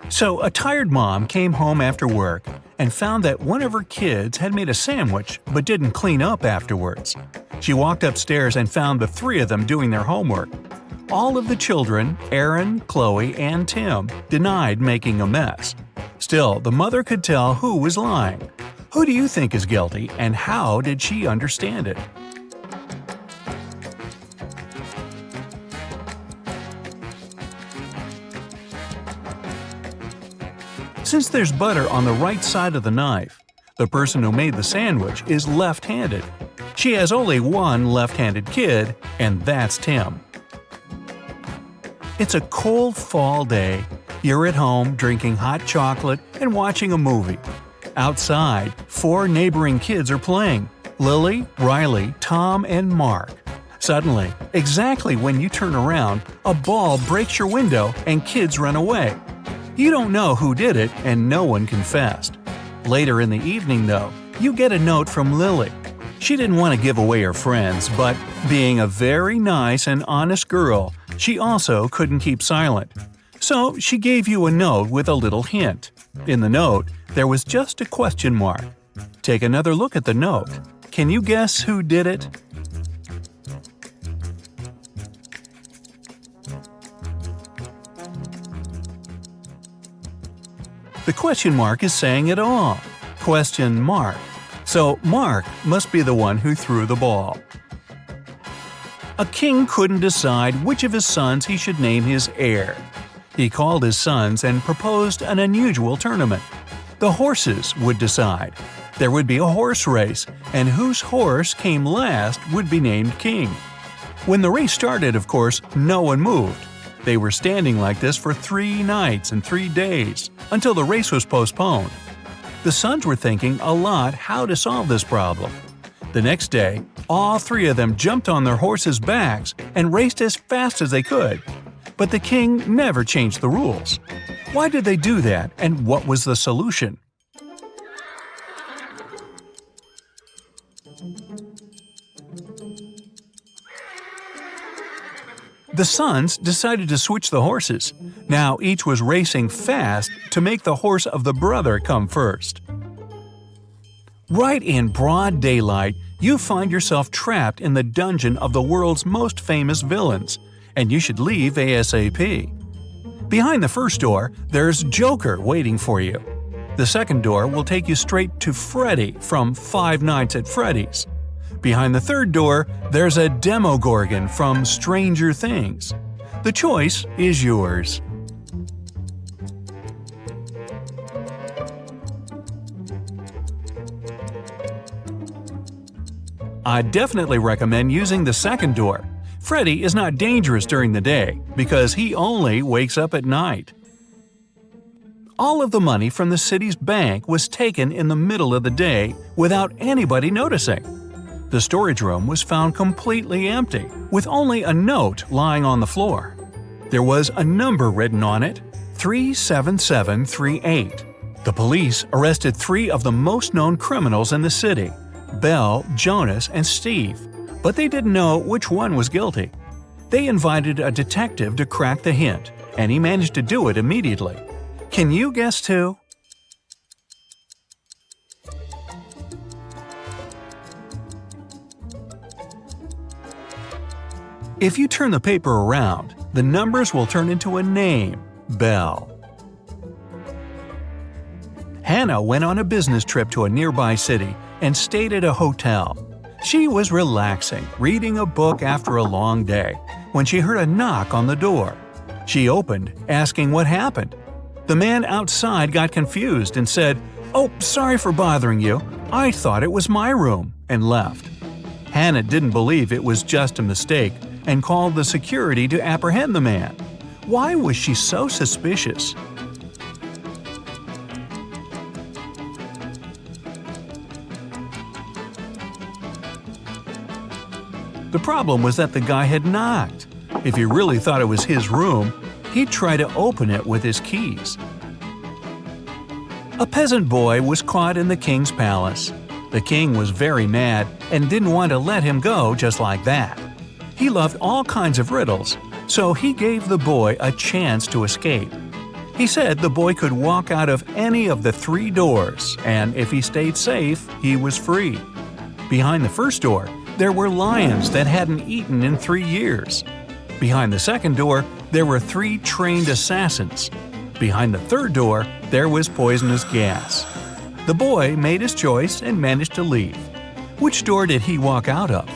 So a tired mom came home after work and found that one of her kids had made a sandwich but didn't clean up afterwards. She walked upstairs and found the three of them doing their homework. All of the children, Aaron, Chloe, and Tim, denied making a mess. Still, the mother could tell who was lying. Who do you think is guilty, and how did she understand it? Since there's butter on the right side of the knife, the person who made the sandwich is left-handed. She has only one left-handed kid, and that's Tim. It's a cold fall day. You're at home drinking hot chocolate and watching a movie. Outside, 4 neighboring kids are playing: Lily, Riley, Tom, and Mark. Suddenly, exactly when you turn around, a ball breaks your window and kids run away. You don't know who did it, and no one confessed. Later in the evening, though, you get a note from Lily. She didn't want to give away her friends, but being a very nice and honest girl, she also couldn't keep silent. So she gave you a note with a little hint. In the note, there was just a question mark. Take another look at the note. Can you guess who did it? The question mark is saying it all. Question mark. So Mark must be the one who threw the ball. A king couldn't decide which of his sons he should name his heir. He called his sons and proposed an unusual tournament. The horses would decide. There would be a horse race, and whose horse came last would be named king. When the race started, of course, no one moved. They were standing like this for 3 nights and 3 days, until the race was postponed. The sons were thinking a lot how to solve this problem. The next day, all 3 of them jumped on their horses' backs and raced as fast as they could. But the king never changed the rules. Why did they do that, and what was the solution? The sons decided to switch the horses. Now each was racing fast to make the horse of the brother come first. Right in broad daylight, you find yourself trapped in the dungeon of the world's most famous villains, and you should leave ASAP. Behind the first door, there's Joker waiting for you. The second door will take you straight to Freddy from Five Nights at Freddy's. Behind the third door, there's a Demogorgon from Stranger Things. The choice is yours. I definitely recommend using the second door. Freddy is not dangerous during the day because he only wakes up at night. All of the money from the city's bank was taken in the middle of the day without anybody noticing. The storage room was found completely empty, with only a note lying on the floor. There was a number written on it, 37738. The police arrested 3 of the most known criminals in the city, Belle, Jonas, and Steve, but they didn't know which one was guilty. They invited a detective to crack the hint, and he managed to do it immediately. Can you guess who? If you turn the paper around, the numbers will turn into a name, Belle. Hannah went on a business trip to a nearby city and stayed at a hotel. She was relaxing, reading a book after a long day, when she heard a knock on the door. She opened, asking what happened. The man outside got confused and said, "Oh, sorry for bothering you. I thought it was my room," and left. Hannah didn't believe it was just a mistake and called the security to apprehend the man. Why was she so suspicious? The problem was that the guy had knocked. If he really thought it was his room, he'd try to open it with his keys. A peasant boy was caught in the king's palace. The king was very mad and didn't want to let him go just like that. He loved all kinds of riddles, so he gave the boy a chance to escape. He said the boy could walk out of any of the 3 doors, and if he stayed safe, he was free. Behind the first door, there were lions that hadn't eaten in 3 years. Behind the second door, there were 3 trained assassins. Behind the third door, there was poisonous gas. The boy made his choice and managed to leave. Which door did he walk out of?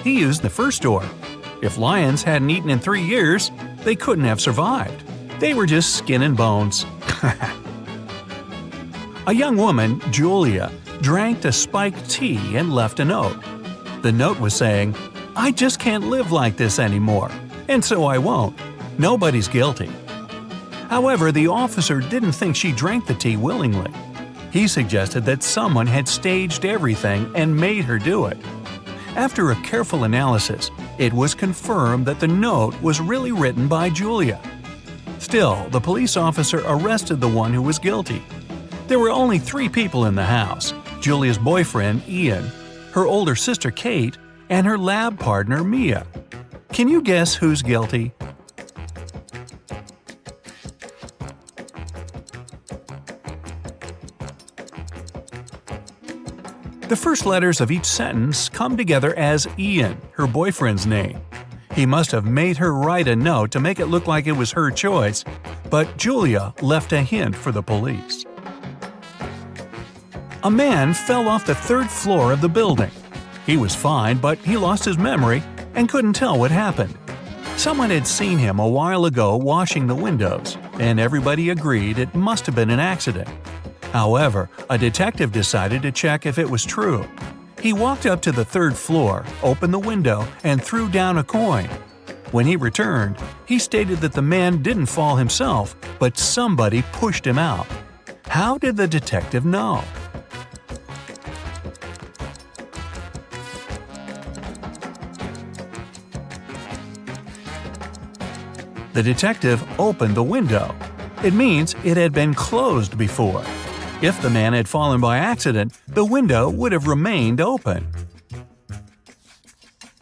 He used the first door. If lions hadn't eaten in 3 years, they couldn't have survived. They were just skin and bones. A young woman, Julia, drank a spiked tea and left a note. The note was saying, "I just can't live like this anymore, and so I won't. Nobody's guilty." However, the officer didn't think she drank the tea willingly. He suggested that someone had staged everything and made her do it. After a careful analysis, it was confirmed that the note was really written by Julia. Still, the police officer arrested the one who was guilty. There were only 3 people in the house: Julia's boyfriend, Ian, her older sister, Kate, and her lab partner, Mia. Can you guess who's guilty? The first letters of each sentence come together as Ian, her boyfriend's name. He must have made her write a note to make it look like it was her choice, but Julia left a hint for the police. A man fell off the 3rd floor of the building. He was fine, but he lost his memory and couldn't tell what happened. Someone had seen him a while ago washing the windows, and everybody agreed it must have been an accident. However, a detective decided to check if it was true. He walked up to the 3rd floor, opened the window, and threw down a coin. When he returned, he stated that the man didn't fall himself, but somebody pushed him out. How did the detective know? The detective opened the window. It means it had been closed before. If the man had fallen by accident, the window would have remained open.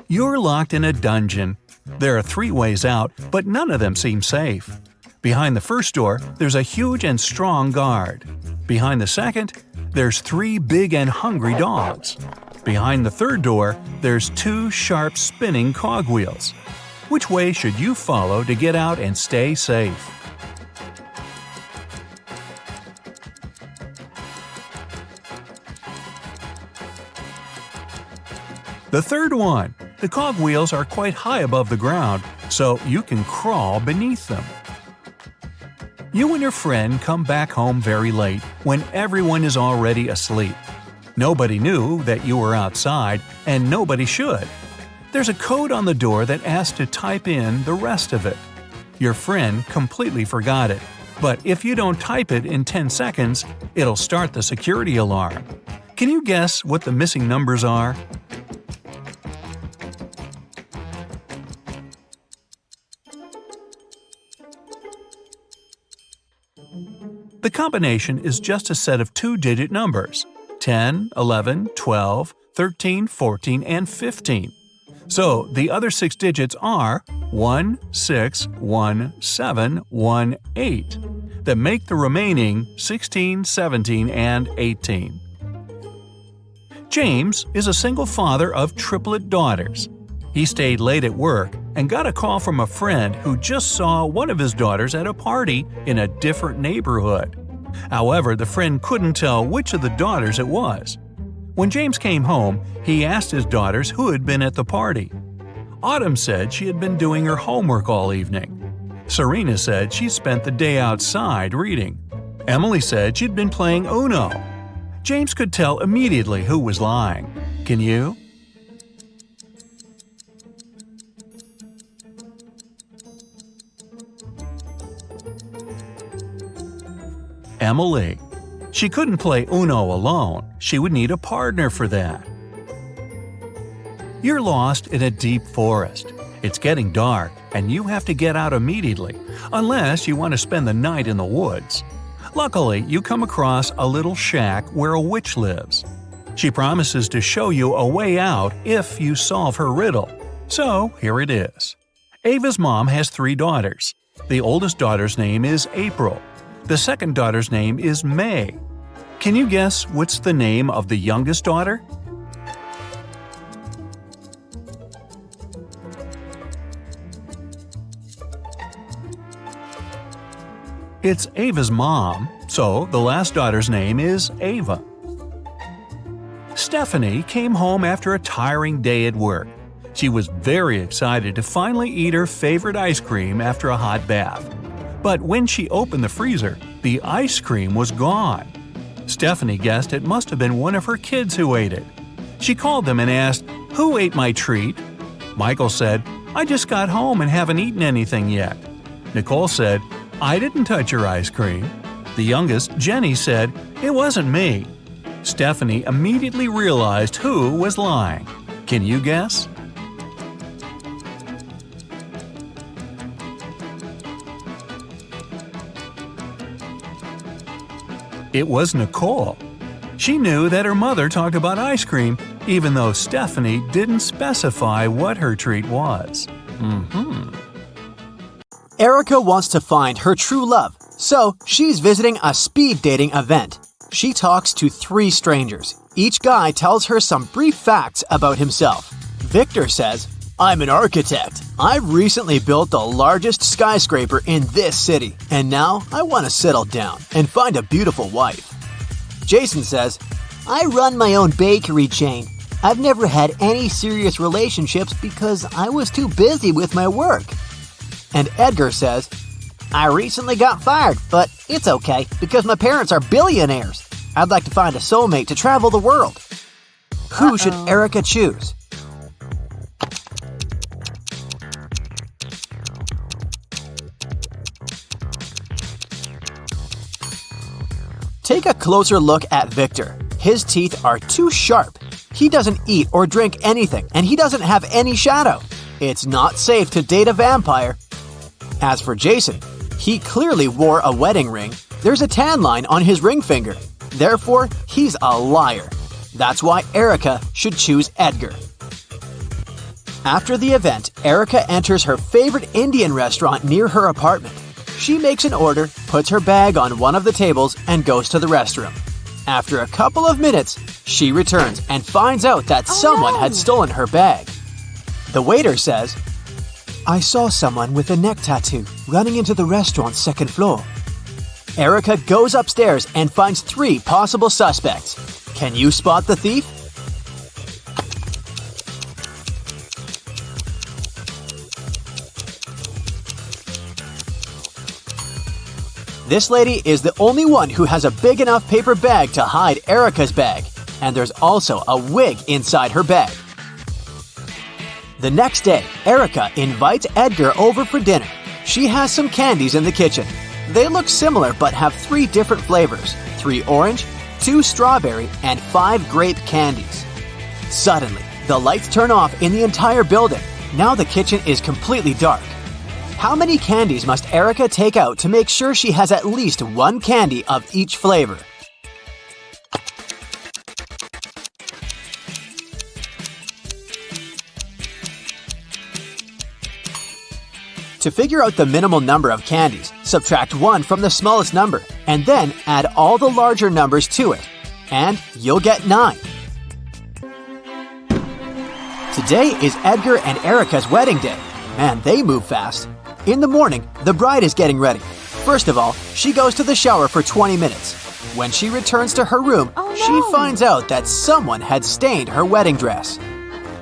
You're locked in a dungeon. There are 3 ways out, but none of them seem safe. Behind the first door, there's a huge and strong guard. Behind the second, there's 3 big and hungry dogs. Behind the third door, there's 2 sharp spinning cogwheels. Which way should you follow to get out and stay safe? The third one. The cogwheels are quite high above the ground, so you can crawl beneath them. You and your friend come back home very late, when everyone is already asleep. Nobody knew that you were outside, and nobody should. There's a code on the door that asks to type in the rest of it. Your friend completely forgot it, but if you don't type it in 10 seconds, it'll start the security alarm. Can you guess what the missing numbers are? The combination is just a set of 2-digit numbers: 10, 11, 12, 13, 14, and 15. So the other 6 digits are 1, 6, 1, 7, 1, 8, that make the remaining 16, 17, and 18. James is a single father of triplet daughters. He stayed late at work and got a call from a friend who just saw one of his daughters at a party in a different neighborhood. However, the friend couldn't tell which of the daughters it was. When James came home, he asked his daughters who had been at the party. Autumn said she had been doing her homework all evening. Serena said she spent the day outside reading. Emily said she'd been playing Uno. James could tell immediately who was lying. Can you? Emily. She couldn't play Uno alone. She would need a partner for that. You're lost in a deep forest. It's getting dark, and you have to get out immediately, unless you want to spend the night in the woods. Luckily, you come across a little shack where a witch lives. She promises to show you a way out if you solve her riddle. So, here it is. Ava's mom has 3 daughters. The oldest daughter's name is April. The second daughter's name is May. Can you guess what's the name of the youngest daughter? It's Ava's mom, so the last daughter's name is Ava. Stephanie came home after a tiring day at work. She was very excited to finally eat her favorite ice cream after a hot bath. But when she opened the freezer, the ice cream was gone. Stephanie guessed it must have been one of her kids who ate it. She called them and asked, "Who ate my treat?" Michael said, "I just got home and haven't eaten anything yet." Nicole said, "I didn't touch your ice cream." The youngest, Jenny, said, "It wasn't me." Stephanie immediately realized who was lying. Can you guess? It was Nicole. She knew that her mother talked about ice cream, even though Stephanie didn't specify what her treat was. Erica wants to find her true love, so she's visiting a speed dating event. She talks to 3 strangers. Each guy tells her some brief facts about himself. Victor says, "I'm an architect. I've recently built the largest skyscraper in this city, and now I want to settle down and find a beautiful wife." Jason says, "I run my own bakery chain. I've never had any serious relationships because I was too busy with my work." And Edgar says, "I recently got fired, but it's okay because my parents are billionaires. I'd like to find a soulmate to travel the world." Who should Erica choose? Take a closer look at Victor. His teeth are too sharp. He doesn't eat or drink anything, and he doesn't have any shadow. It's not safe to date a vampire. As for Jason, he clearly wore a wedding ring. There's a tan line on his ring finger. Therefore, he's a liar. That's why Erica should choose Edgar. After the event, Erica enters her favorite Indian restaurant near her apartment. She makes an order, puts her bag on one of the tables, and goes to the restroom. After a couple of minutes, she returns and finds out that someone had stolen her bag. The waiter says, "I saw someone with a neck tattoo running into the restaurant's second floor." Erica goes upstairs and finds 3 possible suspects. Can you spot the thief? This lady is the only one who has a big enough paper bag to hide Erica's bag, and there's also a wig inside her bag. The next day, Erica invites Edgar over for dinner. She has some candies in the kitchen. They look similar but have 3 different flavors, 3 orange, 2 strawberry, and 5 grape candies. Suddenly, the lights turn off in the entire building. Now the kitchen is completely dark. How many candies must Erica take out to make sure she has at least 1 candy of each flavor? To figure out the minimal number of candies, subtract 1 from the smallest number, and then add all the larger numbers to it, and you'll get 9. Today is Edgar and Erica's wedding day. Man, they move fast. In the morning, the bride is getting ready. First of all, she goes to the shower for 20 minutes. When she returns to her room, she finds out that someone had stained her wedding dress.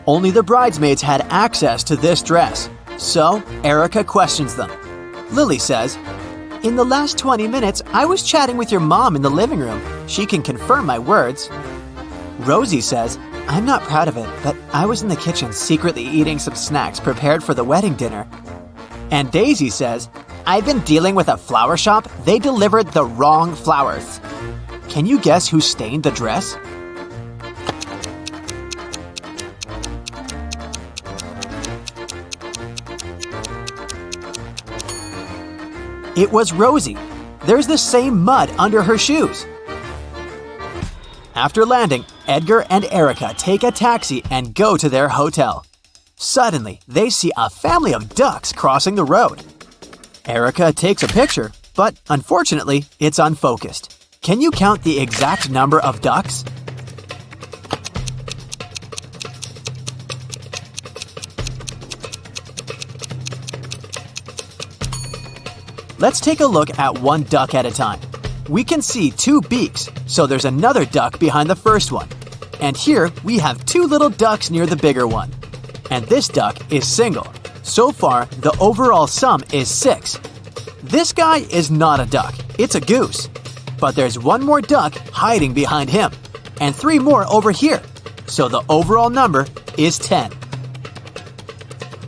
Only the bridesmaids had access to this dress. So, Erica questions them. Lily says, "In the last 20 minutes, I was chatting with your mom in the living room. She can confirm my words." Rosie says, "I'm not proud of it, but I was in the kitchen secretly eating some snacks prepared for the wedding dinner." And Daisy says, "I've been dealing with a flower shop. They delivered the wrong flowers." Can you guess who stained the dress? It was Rosie. There's the same mud under her shoes. After landing, Edgar and Erica take a taxi and go to their hotel. Suddenly, they see a family of ducks crossing the road. Erica takes a picture, but unfortunately, it's unfocused. Can you count the exact number of ducks? Let's take a look at one duck at a time. We can see 2 beaks, so there's another duck behind the first one. And here we have 2 little ducks near the bigger one. And this duck is single. So far, the overall sum is 6. This guy is not a duck, it's a goose. But there's 1 more duck hiding behind him, and 3 more over here. So the overall number is 10.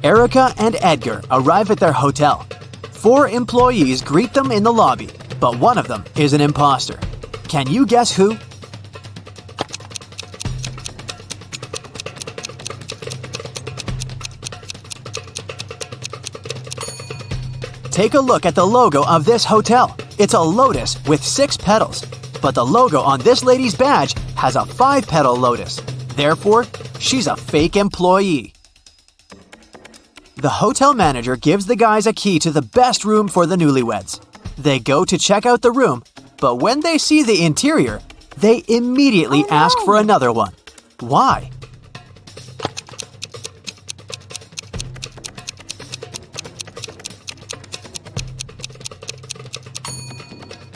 Erica and Edgar arrive at their hotel. 4 employees greet them in the lobby, but one of them is an imposter. Can you guess who? Take a look at the logo of this hotel. It's a lotus with 6 petals, but the logo on this lady's badge has a 5-petal lotus. Therefore, she's a fake employee. The hotel manager gives the guys a key to the best room for the newlyweds. They go to check out the room, but when they see the interior, they immediately ask for another one. Why?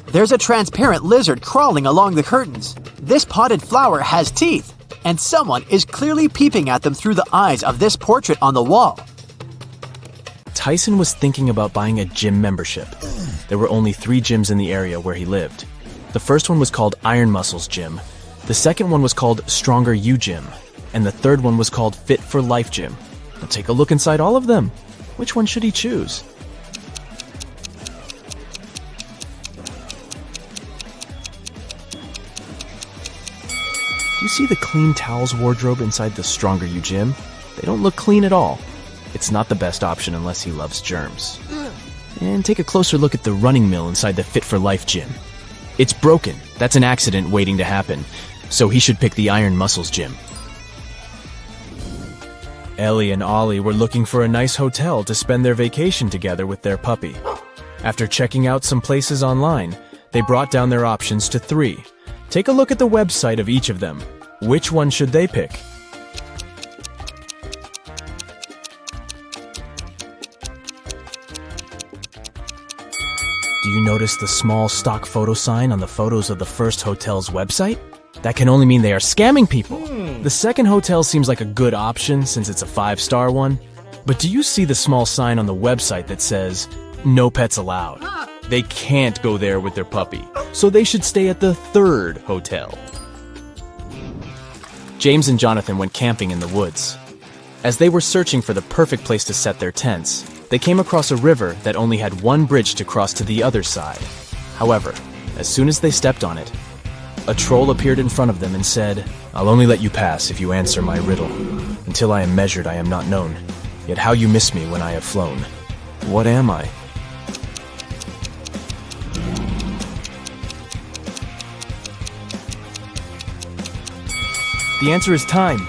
There's a transparent lizard crawling along the curtains. This potted flower has teeth, and someone is clearly peeping at them through the eyes of this portrait on the wall. Tyson was thinking about buying a gym membership. There were only 3 gyms in the area where he lived. The first one was called Iron Muscles Gym, the second one was called Stronger You Gym, and the third one was called Fit for Life Gym. Now take a look inside all of them. Which one should he choose? Do you see the clean towels wardrobe inside the Stronger You Gym? They don't look clean at all. It's not the best option unless he loves germs. And take a closer look at the running mill inside the Fit for Life Gym. It's broken. That's an accident waiting to happen. So he should pick the Iron Muscles Gym. Ellie and Ollie were looking for a nice hotel to spend their vacation together with their puppy. After checking out some places online, they brought down their options to 3. Take a look at the website of each of them. Which one should they pick? Do you notice the small stock photo sign on the photos of the first hotel's website? That can only mean they are scamming people. The second hotel seems like a good option since it's a 5-star one. But do you see the small sign on the website that says, "No pets allowed"? They can't go there with their puppy, so they should stay at the 3rd hotel. James and Jonathan went camping in the woods. As they were searching for the perfect place to set their tents, they came across a river that only had 1 bridge to cross to the other side. However, as soon as they stepped on it, a troll appeared in front of them and said, "I'll only let you pass if you answer my riddle. Until I am measured, I am not known. Yet how you miss me when I have flown. What am I?" The answer is time.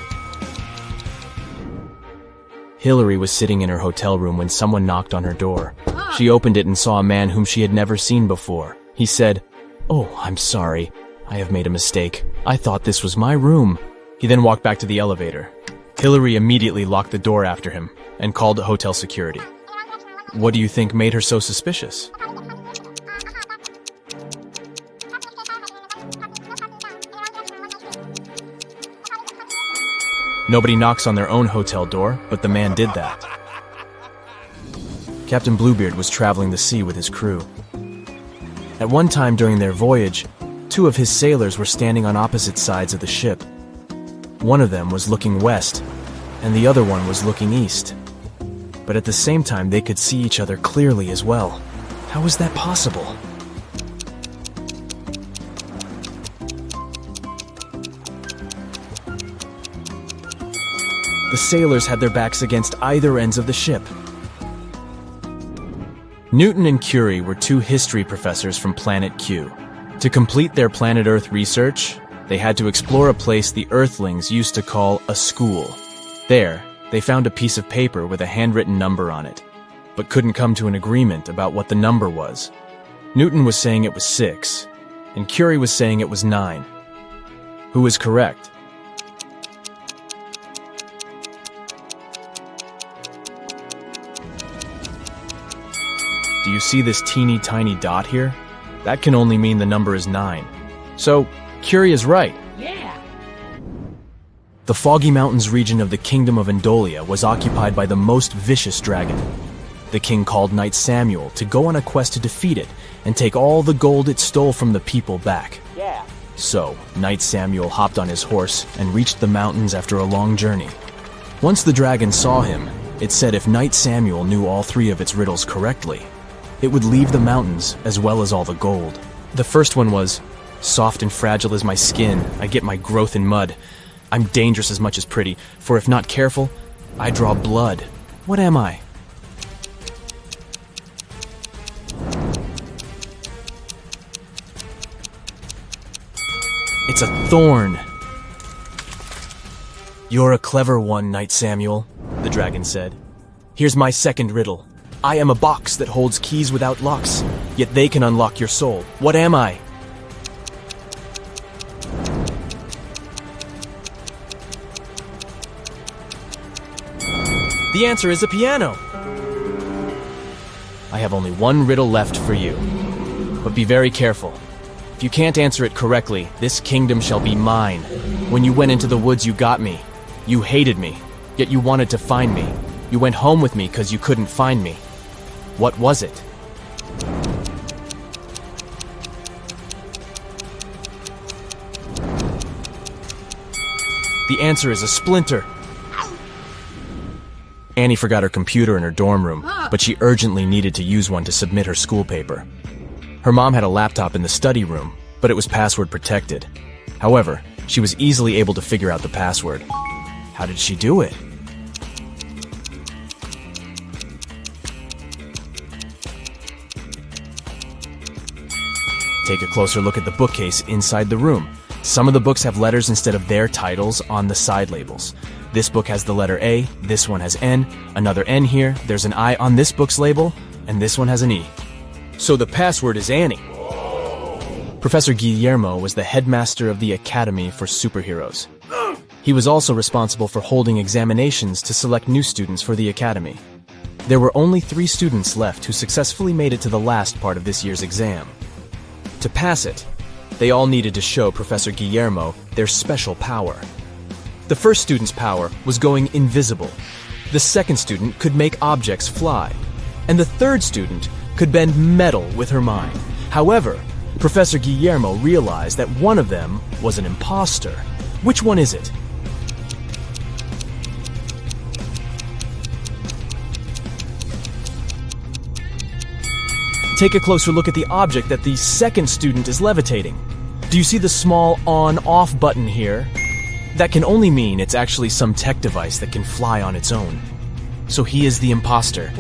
Hillary was sitting in her hotel room when someone knocked on her door. She opened it and saw a man whom she had never seen before. He said, "Oh, I'm sorry. I have made a mistake. I thought this was my room." He then walked back to the elevator. Hillary immediately locked the door after him and called hotel security. What do you think made her so suspicious? Nobody knocks on their own hotel door, but the man did that. Captain Bluebeard was traveling the sea with his crew. At one time during their voyage, 2 of his sailors were standing on opposite sides of the ship. One of them was looking west, and the other one was looking east. But at the same time, they could see each other clearly as well. How was that possible? The sailors had their backs against either ends of the ship. Newton and Curie were 2 history professors from Planet Q. To complete their planet Earth research, They had to explore a place the Earthlings used to call a school. There, they found a piece of paper with a handwritten number on it, but couldn't come to an agreement about what the number was. Newton was saying it was 6, and Curie was saying it was 9. Who is correct? Do you see this teeny tiny dot here? That can only mean the number is 9. So, Curie is right. Yeah. The Foggy Mountains region of the Kingdom of Endolia was occupied by the most vicious dragon. The king called Knight Samuel to go on a quest to defeat it and take all the gold it stole from the people back. Yeah. So, Knight Samuel hopped on his horse and reached the mountains after a long journey. Once the dragon saw him, it said if Knight Samuel knew all 3 of its riddles correctly, it would leave the mountains as well as all the gold. The first one was, soft and fragile as my skin, I get my growth in mud. I'm dangerous as much as pretty, for if not careful, I draw blood. What am I? It's a thorn. You're a clever one, Knight Samuel, the dragon said. Here's my second riddle. I am a box that holds keys without locks, yet they can unlock your soul. What am I? The answer is a piano. I have only one riddle left for you, but be very careful. If you can't answer it correctly, this kingdom shall be mine. When you went into the woods, you got me. You hated me, yet you wanted to find me. You went home with me because you couldn't find me. What was it? The answer is a splinter. Annie forgot her computer in her dorm room, but she urgently needed to use one to submit her school paper. Her mom had a laptop in the study room, but it was password protected. However, she was easily able to figure out the password. How did she do it? Take a closer look at the bookcase inside the room. Some of the books have letters instead of their titles on the side labels. This book has the letter A, this one has N, another N here, there's an I on this book's label, and this one has an E. So the password is Annie. Professor Guillermo was the headmaster of the Academy for Superheroes. He was also responsible for holding examinations to select new students for the Academy. There were only 3 students left who successfully made it to the last part of this year's exam. To pass it, they all needed to show Professor Guillermo their special power. The first student's power was going invisible. The second student could make objects fly. And the third student could bend metal with her mind. However, Professor Guillermo realized that one of them was an imposter. Which one is it? Take a closer look at the object that the second student is levitating. Do you see the small on-off button here? That can only mean it's actually some tech device that can fly on its own. So he is the imposter.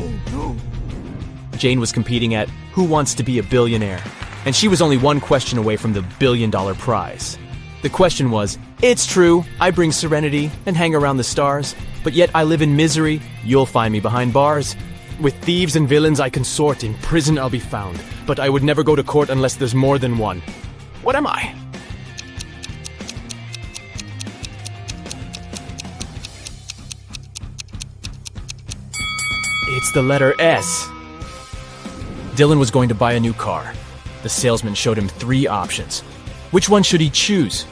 Jane was competing at Who Wants to Be a Billionaire? And she was only one question away from the $1 billion prize. The question was, it's true, I bring serenity and hang around the stars, but yet I live in misery, you'll find me behind bars. With thieves and villains I consort, in prison I'll be found, but I would never go to court unless there's more than one. What am I? It's the letter S. Dylan was going to buy a new car. The salesman showed him 3 options. Which one should he choose?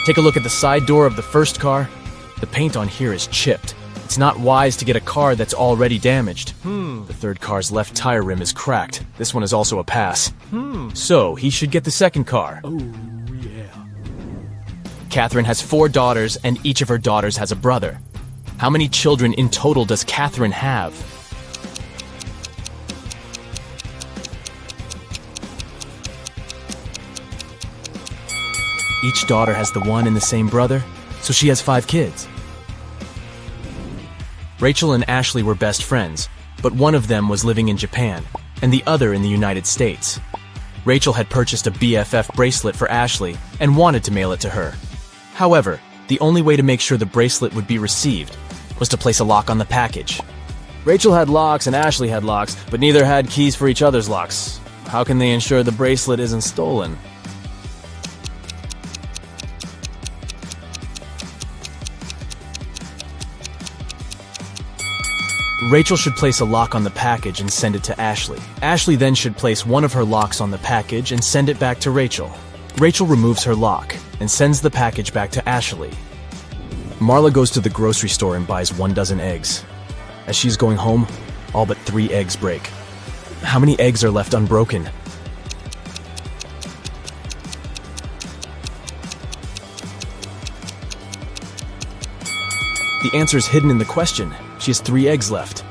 Take a look at the side door of the first car. The paint on here is chipped. It's not wise to get a car that's already damaged. The third car's left tire rim is cracked. This one is also a pass. So he should get the second car. Oh, yeah. Catherine has 4 daughters, and each of her daughters has a brother. How many children in total does Catherine have? Each daughter has the one and the same brother, so she has 5 kids. Rachel and Ashley were best friends. but one of them was living in Japan, and the other in the United States. Rachel had purchased a BFF bracelet for Ashley and wanted to mail it to her. However, the only way to make sure the bracelet would be received was to place a lock on the package. Rachel had locks and Ashley had locks, but neither had keys for each other's locks. How can they ensure the bracelet isn't stolen? Rachel should place a lock on the package and send it to Ashley. Ashley then should place one of her locks on the package and send it back to Rachel. Rachel removes her lock and sends the package back to Ashley. Marla goes to the grocery store and buys 1 dozen eggs. As she's going home, all but 3 eggs break. How many eggs are left unbroken? The answer is hidden in the question. She has 3 eggs left.